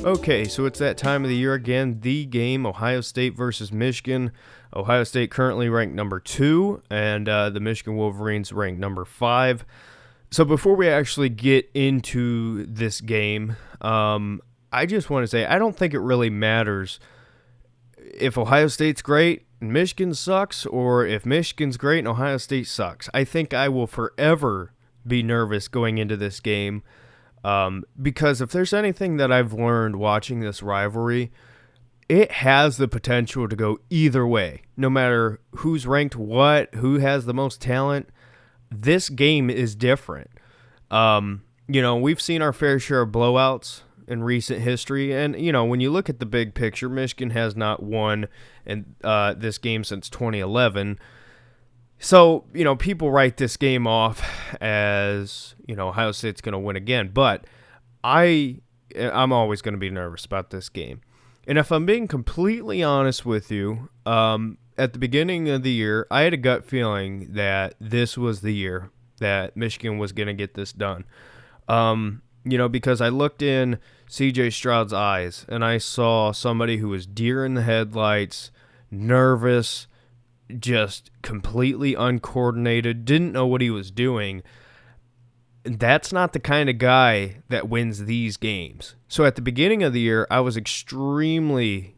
Okay, so it's that time of the year again, the game, Ohio State versus Michigan. Ohio State currently ranked number 2, and the Michigan Wolverines ranked number 5. So before we actually get into this game, I just want to say I don't think it really matters if Ohio State's great and Michigan sucks, or if Michigan's great and Ohio State sucks. I think I will forever be nervous going into this game. Because if there's anything that I've learned watching this rivalry, it has the potential to go either way. No matter who's ranked what, who has the most talent, this game is different. We've seen our fair share of blowouts in recent history, and when you look at the big picture, Michigan has not won in this game since 2011. So, people write this game off as, Ohio State's going to win again. But I'm always going to be nervous about this game. And if I'm being completely honest with you, at the beginning of the year, I had a gut feeling that this was the year that Michigan was going to get this done. Because I looked in C.J. Stroud's eyes, and I saw somebody who was deer in the headlights, nervous, just completely uncoordinated, didn't know what he was doing. That's not the kind of guy that wins these games. So at the beginning of the year, I was extremely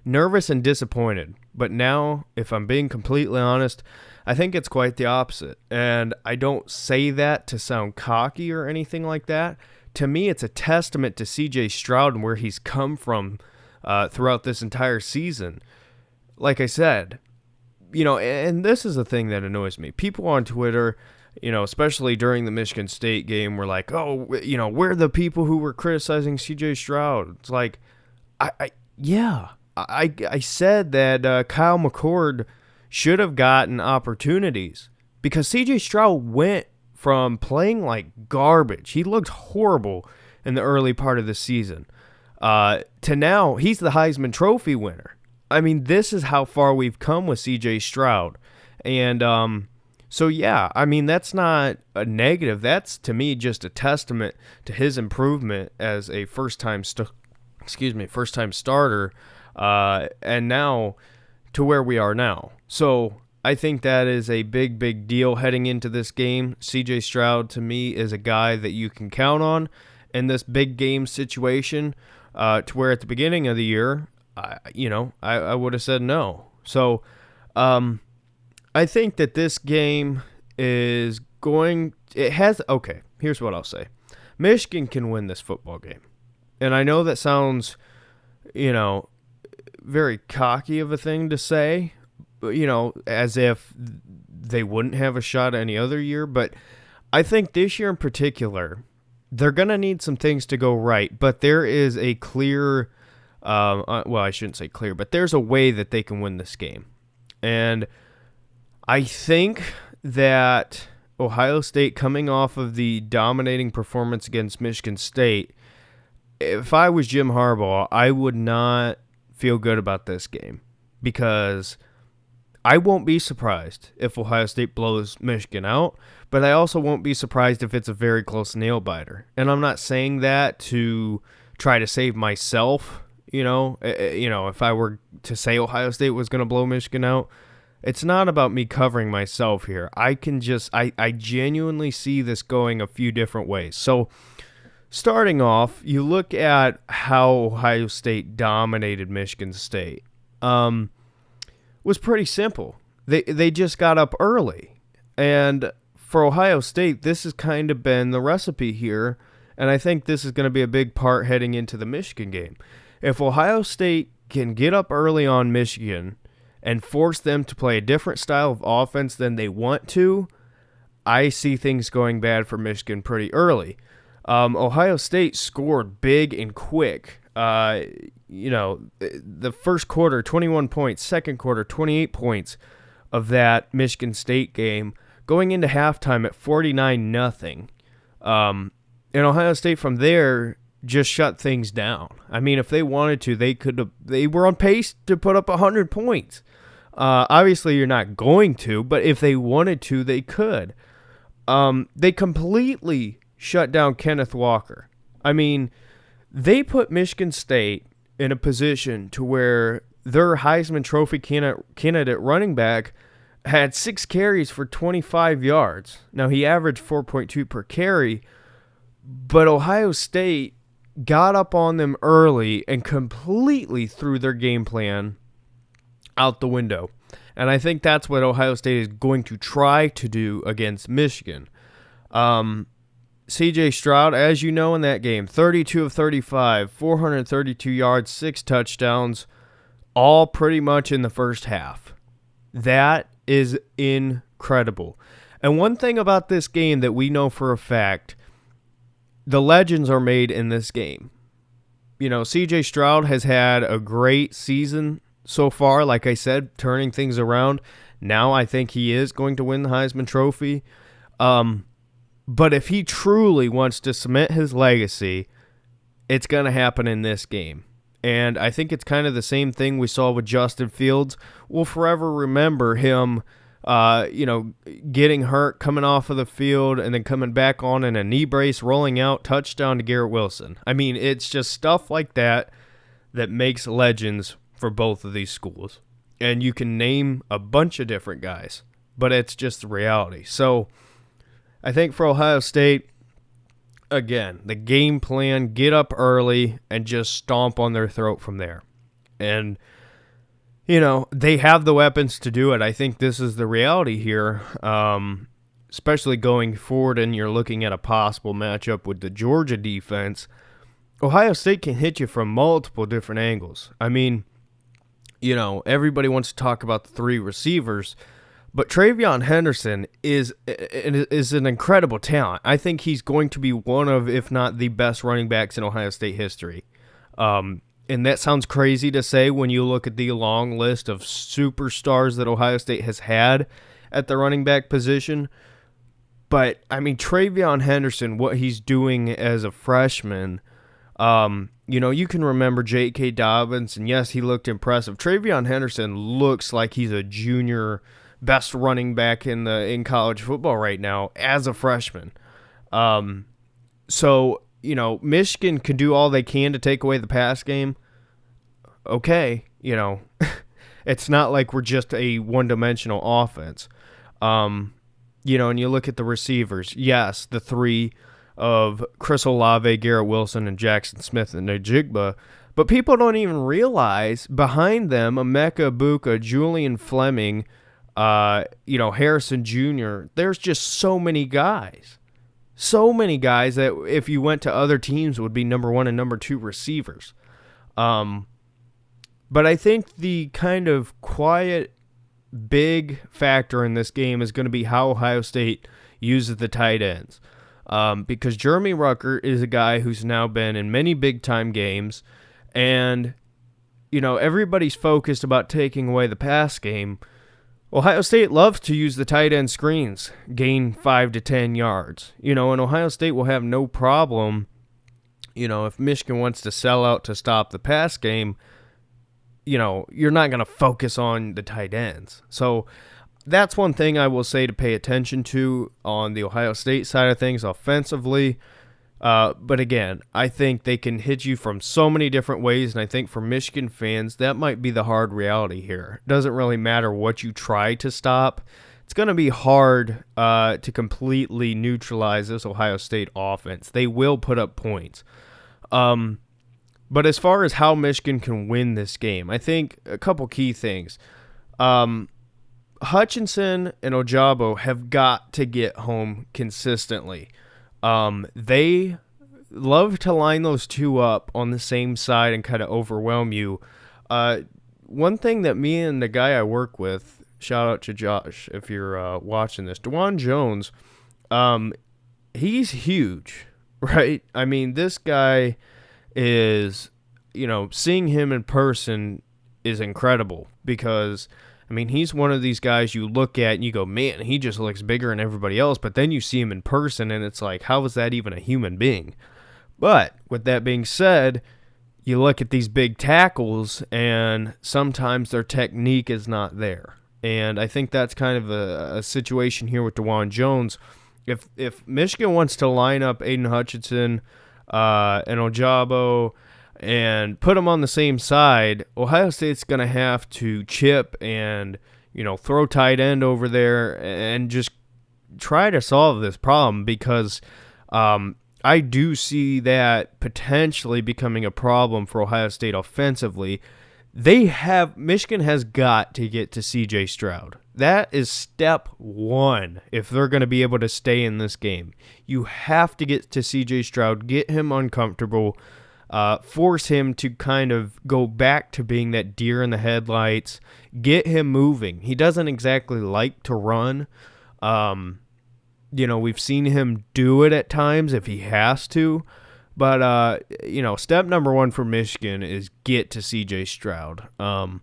nervous and disappointed. But now, if I'm being completely honest, I think it's quite the opposite. And I don't say that to sound cocky or anything like that. To me, it's a testament to C.J. Stroud and where he's come from throughout this entire season. Like I said, and this is the thing that annoys me. People on Twitter, especially during the Michigan State game, were like, oh, we're the people who were criticizing C.J. Stroud. It's like, I said that Kyle McCord should have gotten opportunities because C.J. Stroud went from playing like garbage. He looked horrible in the early part of the season to now he's the Heisman Trophy winner. I mean, this is how far we've come with C.J. Stroud. And that's not a negative. That's, to me, just a testament to his improvement as a first-time starter, and now to where we are now. So I think that is a big, big deal heading into this game. C.J. Stroud, to me, is a guy that you can count on in this big game situation, to where at the beginning of the year, I would have said no. So I think that this game is here's what I'll say. Michigan can win this football game. And I know that sounds, very cocky of a thing to say, but, as if they wouldn't have a shot any other year. But I think this year in particular, they're going to need some things to go right. But there is a clear... I shouldn't say clear, but there's a way that they can win this game. And I think that Ohio State, coming off of the dominating performance against Michigan State, if I was Jim Harbaugh, I would not feel good about this game because I won't be surprised if Ohio State blows Michigan out, but I also won't be surprised if it's a very close nail-biter. And I'm not saying that to try to save myself. If I were to say Ohio State was going to blow Michigan out, it's not about me covering myself here. I genuinely see this going a few different ways. So starting off, you look at how Ohio State dominated Michigan State. Was pretty simple. They just got up early. And for Ohio State, this has kind of been the recipe here. And I think this is going to be a big part heading into the Michigan game. If Ohio State can get up early on Michigan and force them to play a different style of offense than they want to, I see things going bad for Michigan pretty early. Ohio State scored big and quick. The first quarter, 21 points, second quarter, 28 points of that Michigan State game, going into halftime at 49-0. And Ohio State from there just shut things down. I mean, if they wanted to, they were on pace to put up 100 points. Obviously, you're not going to, but if they wanted to, they could. They completely shut down Kenneth Walker. I mean, They put Michigan State in a position to where their Heisman Trophy candidate running back had 6 carries for 25 yards. Now, he averaged 4.2 per carry, but Ohio State got up on them early and completely threw their game plan out the window. And I think that's what Ohio State is going to try to do against Michigan. C.J. Stroud, as you know in that game, 32 of 35, 432 yards, 6 touchdowns, all pretty much in the first half. That is incredible. And one thing about this game that we know for a fact, the legends are made in this game. You know, C.J. Stroud has had a great season so far, like I said, turning things around. Now I think he is going to win the Heisman Trophy. But if he truly wants to cement his legacy, it's going to happen in this game. And I think it's kind of the same thing we saw with Justin Fields. We'll forever remember him, getting hurt, coming off of the field, and then coming back on in a knee brace, rolling out, touchdown to Garrett Wilson. I mean, it's just stuff like that that makes legends for both of these schools. And you can name a bunch of different guys, but it's just the reality. So I think for Ohio State, again, the game plan, get up early and just stomp on their throat from there. And, they have the weapons to do it. I think this is the reality here, especially going forward and you're looking at a possible matchup with the Georgia defense. Ohio State can hit you from multiple different angles. I mean, everybody wants to talk about the 3 receivers, but Treyvion Henderson is an incredible talent. I think he's going to be one of, if not the best running backs in Ohio State history. And that sounds crazy to say when you look at the long list of superstars that Ohio State has had at the running back position. But, I mean, Treyvion Henderson, what he's doing as a freshman, you can remember J.K. Dobbins, and yes, he looked impressive. Treyvion Henderson looks like he's a junior best running back in college football right now as a freshman. So, Michigan can do all they can to take away the pass game. Okay, it's not like we're just a one-dimensional offense. And you look at the receivers. Yes, the 3 of Chris Olave, Garrett Wilson, and Jackson Smith and Najigba. But people don't even realize behind them, Emeka Egbuka, Julian Fleming, Harrison Jr., there's just so many guys. So many guys that if you went to other teams would be number 1 and number 2 receivers. But I think the kind of quiet, big factor in this game is going to be how Ohio State uses the tight ends. Because Jeremy Rucker is a guy who's now been in many big-time games, and, everybody's focused about taking away the pass game. Ohio State loves to use the tight end screens, gain 5 to 10 yards. And Ohio State will have no problem, if Michigan wants to sell out to stop the pass game, you're not going to focus on the tight ends. So that's one thing I will say to pay attention to on the Ohio State side of things offensively. But again, I think they can hit you from so many different ways, and I think for Michigan fans, that might be the hard reality here. It doesn't really matter what you try to stop. It's going to be hard to completely neutralize this Ohio State offense. They will put up points. But as far as how Michigan can win this game, I think a couple key things. Hutchinson and Ojabo have got to get home consistently. They love to line those 2 up on the same side and kind of overwhelm you. One thing that me and the guy I work with, shout out to Josh if you're watching this, DeJuan Jones, he's huge, right? I mean, this guy is, seeing him in person is incredible because, I mean, he's one of these guys you look at and you go, man, he just looks bigger than everybody else. But then you see him in person and it's like, how is that even a human being? But with that being said, you look at these big tackles and sometimes their technique is not there. And I think that's kind of a situation here with DeJuan Jones. If Michigan wants to line up Aiden Hutchinson, and Ojabo and put them on the same side, Ohio State's going to have to chip and, throw tight end over there and just try to solve this problem because I do see that potentially becoming a problem for Ohio State offensively. Michigan has got to get to C.J. Stroud. That is step one if they're going to be able to stay in this game. You have to get to C.J. Stroud, get him uncomfortable, force him to kind of go back to being that deer in the headlights, get him moving. He doesn't exactly like to run. We've seen him do it at times if he has to. But, step number one for Michigan is get to C.J. Stroud. And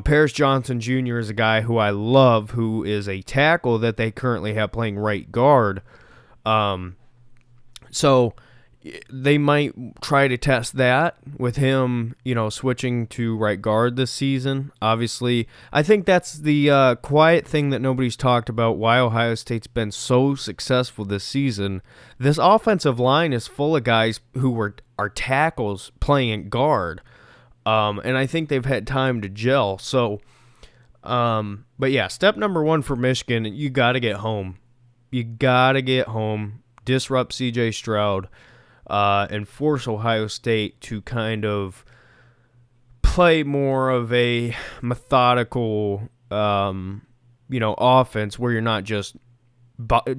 Paris Johnson Jr. is a guy who I love, who is a tackle that they currently have playing right guard. So they might try to test that with him, switching to right guard this season. Obviously, I think that's the quiet thing that nobody's talked about, why Ohio State's been so successful this season. This offensive line is full of guys who are tackles playing at guard. And I think they've had time to gel. So, but yeah, step number one for Michigan, you got to get home. You got to get home, disrupt C.J. Stroud, and force Ohio State to kind of play more of a methodical, offense where you're not just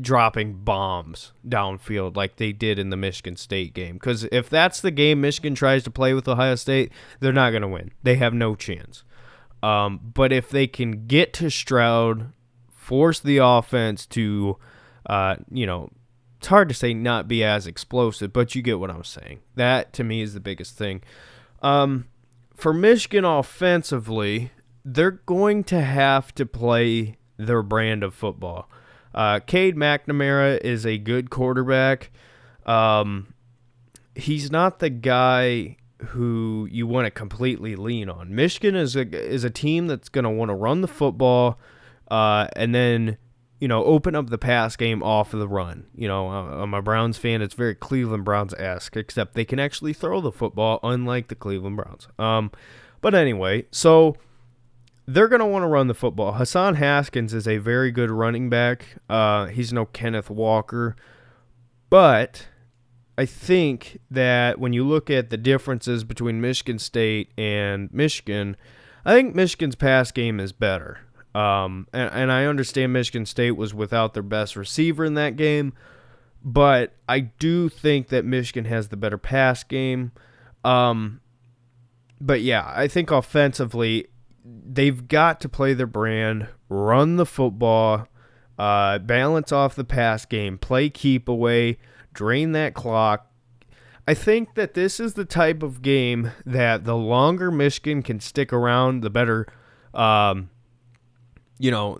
dropping bombs downfield like they did in the Michigan State game. Because if that's the game Michigan tries to play with Ohio State, they're not going to win. They have no chance. But if they can get to Stroud, force the offense to, it's hard to say not be as explosive, but you get what I'm saying. That, to me, is the biggest thing. For Michigan offensively, they're going to have to play their brand of football. Cade McNamara is a good quarterback. He's not the guy who you want to completely lean on. Michigan is a team that's going to want to run the football and then open up the pass game off of the run. I'm a Browns fan. It's very Cleveland Browns-esque, except they can actually throw the football, unlike the Cleveland Browns. But anyway, so they're going to want to run the football. Hassan Haskins is a very good running back. He's no Kenneth Walker. But I think that when you look at the differences between Michigan State and Michigan, I think Michigan's pass game is better. And I understand Michigan State was without their best receiver in that game, but I do think that Michigan has the better pass game. But yeah, I think offensively, they've got to play their brand, run the football, balance off the pass game, play keep away, drain that clock. I think that this is the type of game that the longer Michigan can stick around, the better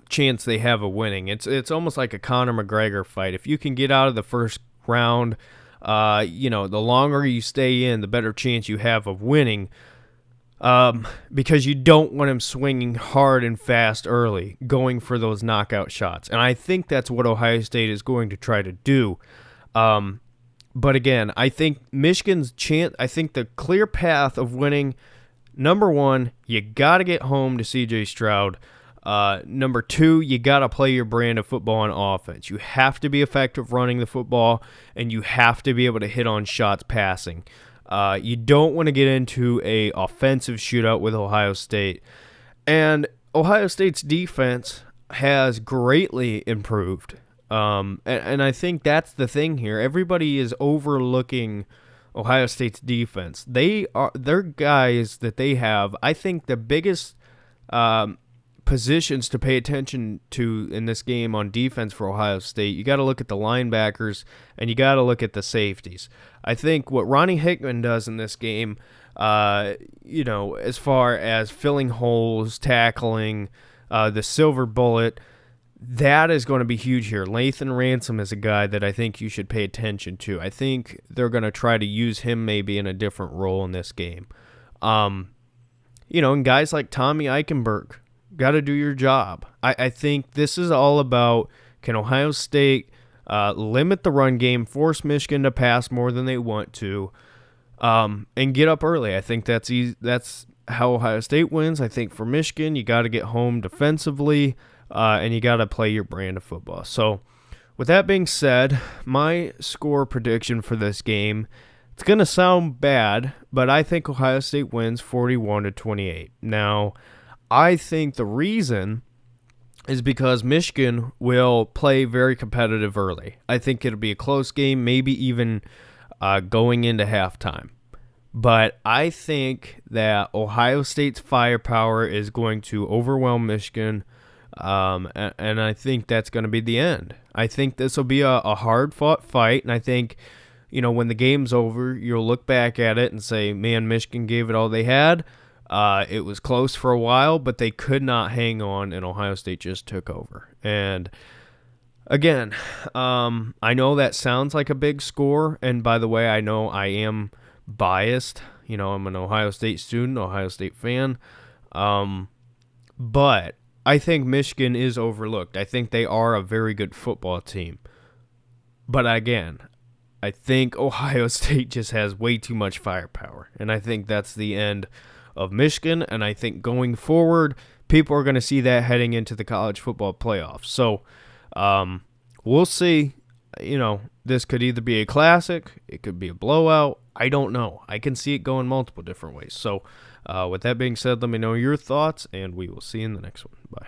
chance they have of winning. It's almost like a Conor McGregor fight. If you can get out of the first round, the longer you stay in, the better chance you have of winning. Because you don't want him swinging hard and fast early, going for those knockout shots. And I think that's what Ohio State is going to try to do. But again, I think Michigan's chance, I think the clear path of winning, number one, you got to get home to C.J. Stroud. Number two, you got to play your brand of football on offense. You have to be effective running the football, and you have to be able to hit on shots passing. You don't want to get into a offensive shootout with Ohio State. And Ohio State's defense has greatly improved. And I think that's the thing here. Everybody is overlooking Ohio State's defense. Their guys that they have, I think the biggest positions to pay attention to in this game on defense for Ohio State, you got to look at the linebackers and you got to look at the safeties. I think what Ronnie Hickman does in this game, as far as filling holes, tackling, the silver bullet, that is going to be huge here. Lathan Ransom is a guy that I think you should pay attention to. I think they're going to try to use him maybe in a different role in this game. And guys like Tommy Eichenberg, got to do your job. I think this is all about, can Ohio State limit the run game, force Michigan to pass more than they want to, and get up early. I think that's easy. That's how Ohio State wins. I think for Michigan, you got to get home defensively, and you got to play your brand of football. So with that being said, my score prediction for this game, it's going to sound bad, but I think Ohio State wins 41-28. Now, I think the reason is because Michigan will play very competitive early. I think it'll be a close game, maybe even going into halftime. But I think that Ohio State's firepower is going to overwhelm Michigan, and I think that's going to be the end. I think this will be a hard-fought fight, and I think, when the game's over, you'll look back at it and say, man, Michigan gave it all they had. It was close for a while, but they could not hang on, and Ohio State just took over. And again, I know that sounds like a big score, and by the way, I know I am biased. I'm an Ohio State student, Ohio State fan, but I think Michigan is overlooked. I think they are a very good football team. But again, I think Ohio State just has way too much firepower, and I think that's the end of Michigan, and I think going forward, people are going to see that heading into the college football playoffs. So we'll see. This could either be a classic, it could be a blowout. I don't know. I can see it going multiple different ways. So with that being said, let me know your thoughts, and we will see you in the next one. Bye.